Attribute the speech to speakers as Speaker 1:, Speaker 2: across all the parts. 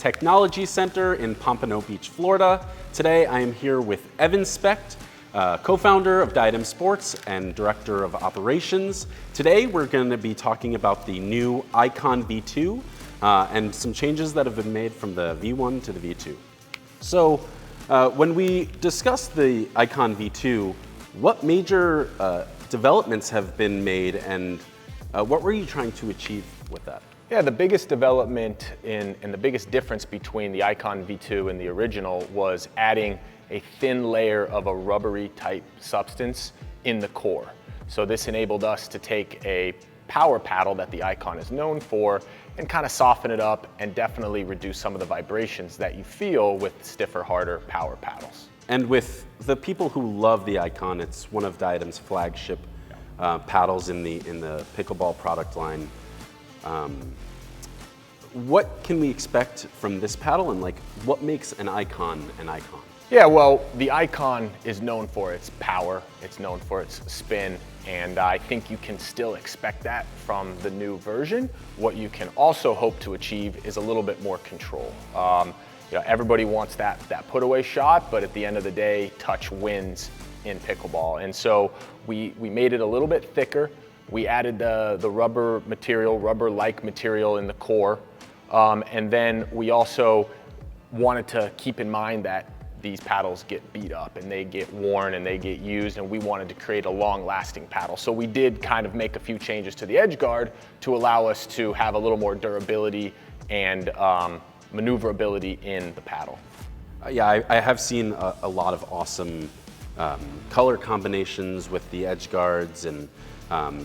Speaker 1: Technology Center in Pompano Beach, Florida. Today I am here with Evan Specht, co-founder of Diadem Sports and director of operations. Today we're going to be talking about the new Icon V2 and some changes that have been made from the V1 to the V2. So when we discuss the Icon V2, what major developments have been made, and what were you trying to achieve with that?
Speaker 2: Yeah, the biggest development and the biggest difference between the Icon V2 and the original was adding a thin layer of a rubbery type substance in the core. So this enabled us to take a power paddle that the Icon is known for and kind of soften it up and definitely reduce some of the vibrations that you feel with stiffer, harder power paddles.
Speaker 1: And with the people who love the Icon, it's one of Diadem's flagship paddles in the pickleball product line. What can we expect from this paddle, and what makes an Icon an Icon?
Speaker 2: Yeah, well, the Icon is known for its power, it's known for its spin, and I think you can still expect that from the new version. What you can also hope to achieve is a little bit more control. Everybody wants that put away shot, but at the end of the day, touch wins in pickleball. And so we made it a little bit thicker. We added the rubber material, rubber-like material in the core. And then we also wanted to keep in mind that these paddles get beat up and they get worn and they get used, and we wanted to create a long-lasting paddle. So we did kind of make a few changes to the edge guard to allow us to have a little more durability and maneuverability in the paddle.
Speaker 1: Yeah, I have seen a lot of awesome color combinations with the edge guards, and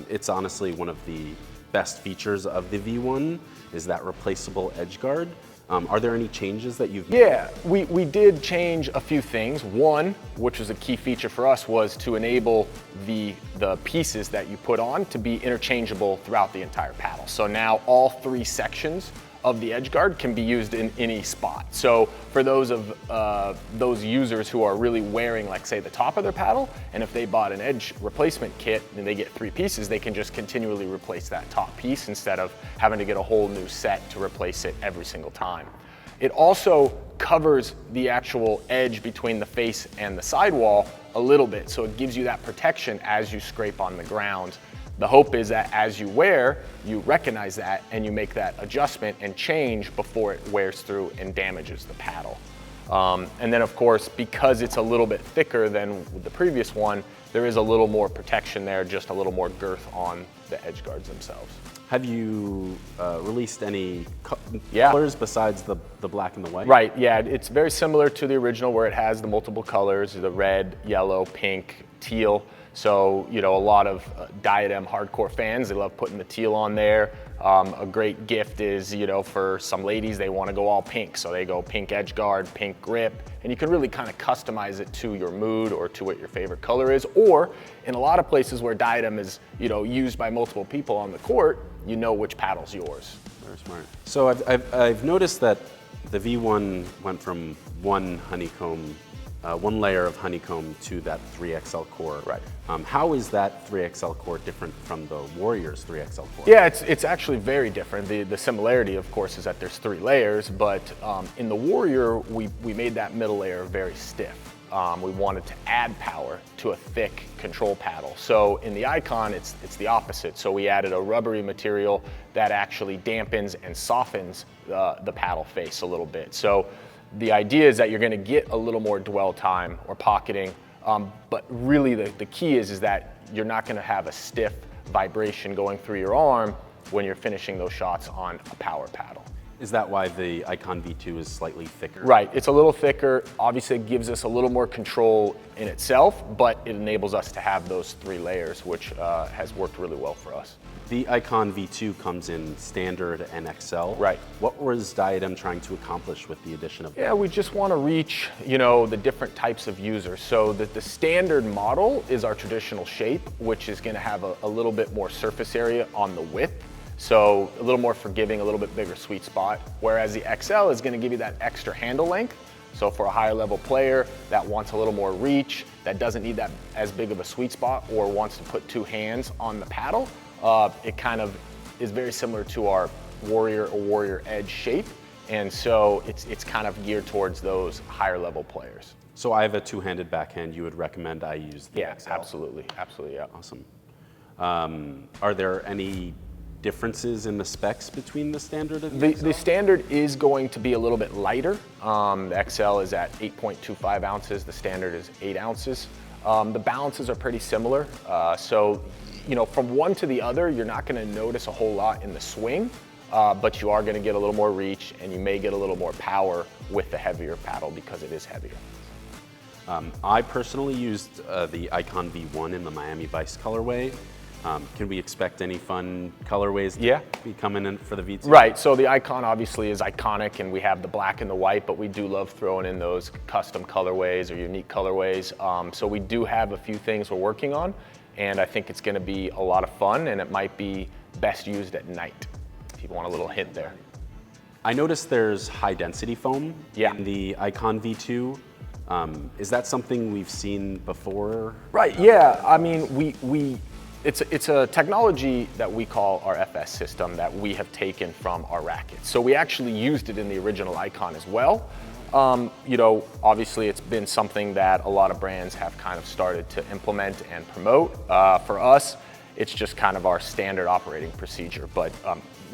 Speaker 1: it's honestly one of the best features of the V1 is that replaceable edge guard. Are there any changes that you've made?
Speaker 2: Yeah, we did change a few things. One, which was a key feature for us, was to enable the pieces that you put on to be interchangeable throughout the entire paddle. So now all three sections of the edge guard can be used in any spot. So for those users who are really wearing, like, say, the top of their paddle, and if they bought an edge replacement kit and they get three pieces, they can just continually replace that top piece instead of having to get a whole new set to replace it every single time. It also covers the actual edge between the face and the sidewall a little bit, so it gives you that protection as you scrape on the ground. The hope is that as you wear, you recognize that and you make that adjustment and change before it wears through and damages the paddle. And then, of course, because it's a little bit thicker than the previous one, there is a little more protection there, just a little more girth on the edge guards themselves.
Speaker 1: Have you released any colors besides the black and the white?
Speaker 2: Right, yeah, it's very similar to the original where it has the multiple colors, the red, yellow, pink, teal. So, a lot of Diadem hardcore fans, they love putting the teal on there. A great gift is, for some ladies, they want to go all pink. So they go pink edge guard, pink grip, and you can really kind of customize it to your mood or to what your favorite color is. Or in a lot of places where Diadem is, used by multiple people on the court, you know which paddle's yours.
Speaker 1: Very smart. So I've noticed that the V1 went from one layer of honeycomb to that 3XL core.
Speaker 2: Right.
Speaker 1: How is that 3XL core different from the Warrior's 3XL core?
Speaker 2: Yeah, it's actually very different. The similarity, of course, is that there's three layers, but in the Warrior, we made that middle layer very stiff. We wanted to add power to a thick control paddle. So in the Icon, it's the opposite. So we added a rubbery material that actually dampens and softens the paddle face a little bit. So the idea is that you're going to get a little more dwell time or pocketing, but really the key is that you're not going to have a stiff vibration going through your arm when you're finishing those shots on a power paddle.
Speaker 1: Is that why the Icon V2 is slightly thicker?
Speaker 2: Right, it's a little thicker. Obviously it gives us a little more control in itself, but it enables us to have those three layers, which has worked really well for us.
Speaker 1: The Icon V2 comes in standard and XL.
Speaker 2: Right.
Speaker 1: What was Diadem trying to accomplish with the addition of that?
Speaker 2: Yeah, we just want to reach, the different types of users. So the standard model is our traditional shape, which is going to have a little bit more surface area on the width. So a little more forgiving, a little bit bigger sweet spot. Whereas the XL is going to give you that extra handle length. So for a higher level player that wants a little more reach, that doesn't need that as big of a sweet spot, or wants to put two hands on the paddle, it kind of is very similar to our Warrior or Warrior Edge shape. And so it's kind of geared towards those higher level players.
Speaker 1: So I have a two-handed backhand. You would recommend I use the
Speaker 2: Yeah,
Speaker 1: XL?
Speaker 2: absolutely, yeah.
Speaker 1: Awesome. Are there any differences in the specs between the standard and the XL?
Speaker 2: The standard is going to be a little bit lighter. The XL is at 8.25 ounces. The standard is 8 ounces. The balances are pretty similar. So, from one to the other, you're not going to notice a whole lot in the swing, but you are going to get a little more reach, and you may get a little more power with the heavier paddle because it is heavier.
Speaker 1: I personally used the Icon V1 in the Miami Vise colorway. Can we expect any fun colorways to be coming in for the V2?
Speaker 2: Right, so the Icon obviously is iconic, and we have the black and the white, but we do love throwing in those custom colorways or unique colorways. So we do have a few things we're working on, and I think it's gonna be a lot of fun, and it might be best used at night, if you want a little hint there.
Speaker 1: I noticed there's high density foam in the Icon V2. Is that something we've seen before?
Speaker 2: Right, yeah, I mean, it's a technology that we call our FS system that we have taken from our rackets. So we actually used it in the original Icon as well. Obviously it's been something that a lot of brands have kind of started to implement and promote. For us, it's just kind of our standard operating procedure. But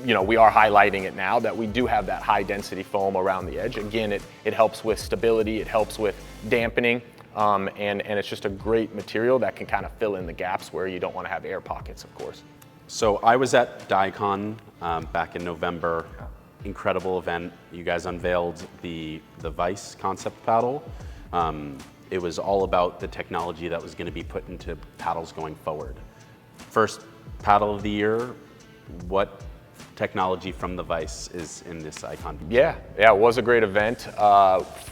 Speaker 2: we are highlighting it now that we do have that high density foam around the edge. Again, it helps with stability, it helps with dampening. And it's just a great material that can kind of fill in the gaps where you don't want to have air pockets, of course.
Speaker 1: So I was at DICON back in November. Incredible event. You guys unveiled the Vise concept paddle. It was all about the technology that was going to be put into paddles going forward. First paddle of the year, what technology from the Vise is in this Icon V2?
Speaker 2: Yeah, it was a great event.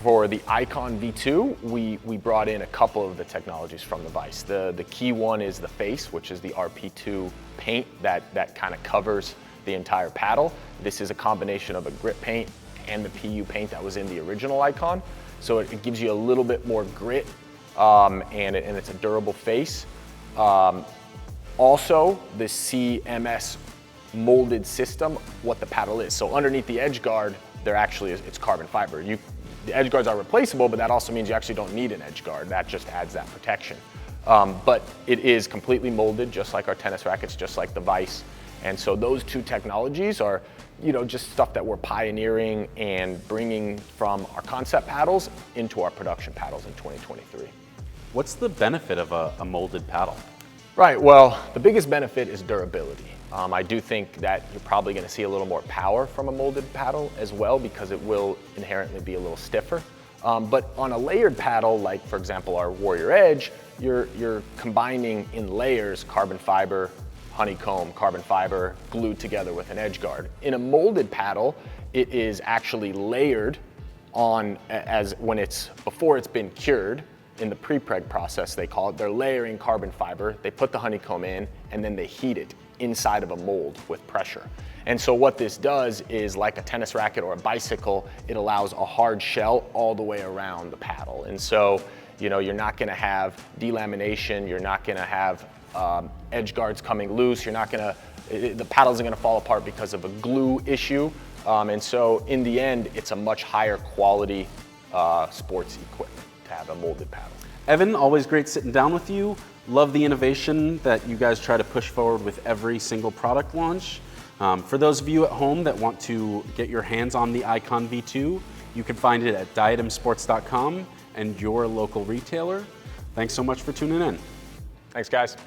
Speaker 2: For the Icon V2, we brought in a couple of the technologies from the Vise. The key one is the face, which is the RP2 paint that kind of covers the entire paddle. This is a combination of a grit paint and the PU paint that was in the original Icon. So it gives you a little bit more grit, and it's a durable face. Also, the CMS molded system, what the paddle is. So underneath the edge guard, it's carbon fiber. The edge guards are replaceable, but that also means you actually don't need an edge guard. That just adds that protection. But it is completely molded, just like our tennis rackets, just like the Vise. And so those two technologies are, just stuff that we're pioneering and bringing from our concept paddles into our production paddles in 2023.
Speaker 1: What's the benefit of a molded paddle?
Speaker 2: Right, well, the biggest benefit is durability. I do think that you're probably going to see a little more power from a molded paddle as well because it will inherently be a little stiffer. But on a layered paddle, like for example our Warrior Edge, you're combining in layers carbon fiber, honeycomb, carbon fiber, glued together with an edge guard. In a molded paddle, it is actually layered on before it's been cured. In the pre-preg process, they call it, they're layering carbon fiber, they put the honeycomb in, and then they heat it inside of a mold with pressure. And so what this does is, like a tennis racket or a bicycle, it allows a hard shell all the way around the paddle. And so, you're not gonna have delamination, you're not gonna have edge guards coming loose, the paddle isn't gonna fall apart because of a glue issue. And so in the end, it's a much higher quality sports equipment to have a molded paddle.
Speaker 1: Evan, always great sitting down with you. Love the innovation that you guys try to push forward with every single product launch. For those of you at home that want to get your hands on the Icon V2, you can find it at diademsports.com and your local retailer. Thanks so much for tuning in.
Speaker 2: Thanks, guys.